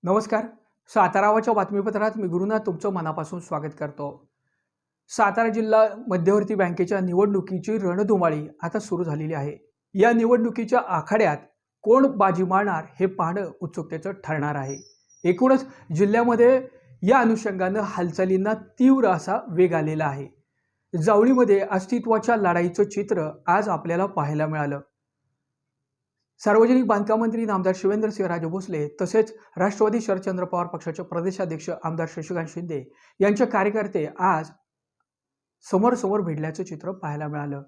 नमस्कार. साताराच्या बातमीपत्रात मी गुरुनाथ तुमचं मनापासून स्वागत करतो. सातारा जिल्हा मध्यवर्ती बँकेच्या निवडणुकीची रणधुमाळी आता सुरू झालेली आहे. या निवडणुकीच्या आखाड्यात कोण बाजी मारणार हे पाहणं उत्सुकतेचं ठरणार आहे. एकूणच जिल्ह्यामध्ये या अनुषंगानं हालचालींना तीव्र असा वेग आलेला आहे. जावळीमध्ये अस्तित्वाच्या लढाईचं चित्र आज आपल्याला पाहायला मिळालं. सार्वजनिक बांधकाम मंत्री नामदार शिवेंद्रसिंहराजे भोसले तसेच राष्ट्रवादी शरदचंद्र पवार पक्षाचे प्रदेशाध्यक्ष आमदार शशिकांत शिंदे यांचे कार्यकर्ते आज समोर भिडल्याचं चित्र पाहायला मिळालं.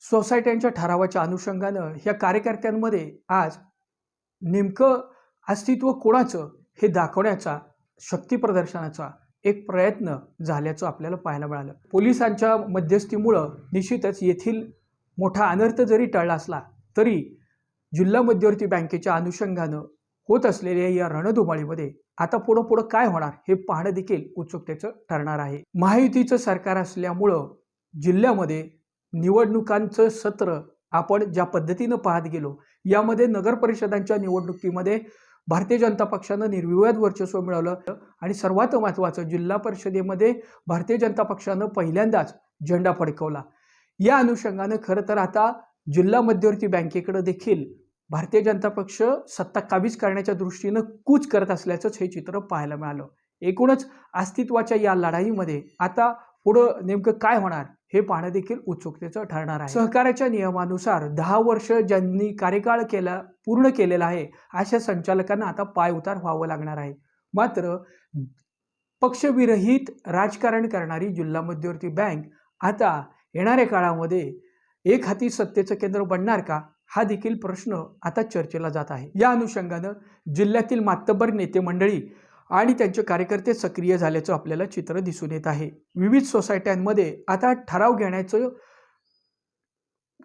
सोसायट्यांच्या ठरावाच्या अनुषंगानं या कार्यकर्त्यांमध्ये आज नेमकं अस्तित्व कोणाचं हे दाखवण्याचा शक्ती प्रदर्शनाचा एक प्रयत्न झाल्याचं आपल्याला पाहायला मिळालं. पोलिसांच्या मध्यस्थीमुळे निश्चितच येथील मोठा अनर्थ जरी टळला असला तरी जिल्हा मध्यवर्ती बँकेच्या अनुषंगानं होत असलेल्या या रणधुमाळीमध्ये आता पुढं काय होणार हे पाहणं देखील उत्सुकतेचं ठरणार आहे. महायुतीचं सरकार असल्यामुळं जिल्ह्यामध्ये निवडणुकांचं सत्र आपण ज्या पद्धतीनं पाहत गेलो, यामध्ये नगर परिषदांच्या निवडणुकीमध्ये भारतीय जनता पक्षानं निर्विवाद वर्चस्व मिळवलं आणि सर्वात महत्त्वाचं जिल्हा परिषदेमध्ये भारतीय जनता पक्षानं पहिल्यांदाच झेंडा फडकवला. या अनुषंगानं खरं तर आता जिल्हा मध्यवर्ती बँकेकडे देखील भारतीय जनता पक्ष सत्ता काबीज करण्याच्या दृष्टीनं कूच करत असल्याचंच हे चित्र पाहायला मिळालं. एकूणच अस्तित्वाच्या या लढाईमध्ये आता पुढं नेमकं काय होणार हे पाहणं देखील उत्सुकतेचं ठरणार आहे. सहकार्याच्या नियमानुसार 10 वर्ष ज्यांनी कार्यकाळ पूर्ण केलेला आहे अशा संचालकांना आता पायउतार व्हावं लागणार आहे. मात्र पक्षविरहित राजकारण करणारी जिल्हा मध्यवर्ती बँक आता येणाऱ्या काळामध्ये एक हाती सत्तेचं केंद्र बनणार का हा देखील प्रश्न आता चर्चेला जात आहे. या अनुषंगानं जिल्ह्यातील मातब्बर नेते मंडळी आणि त्यांचे कार्यकर्ते सक्रिय झाल्याचं आपल्याला चित्र दिसून येत आहे. विविध सोसायट्यांमध्ये आता ठराव घेण्याचं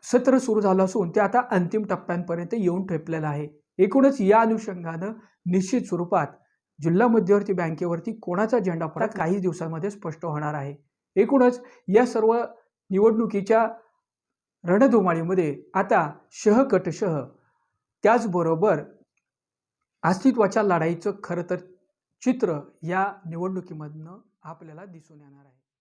सत्र सुरू झालं असून ते आता अंतिम टप्प्यांपर्यंत येऊन ठेपलेलं आहे. एकूणच या अनुषंगानं निश्चित स्वरूपात जिल्हा मध्यवर्ती बँकेवरती कोणाचा झेंडा फडकणार काही दिवसांमध्ये स्पष्ट होणार आहे. एकूणच या सर्व निवडणुकीच्या रणधुमाळीमध्ये आता शह त्याचबरोबर अस्तित्वाच्या लढाईचं खरं तर चित्र या निवडणुकीमधनं आपल्याला दिसून येणार आहे.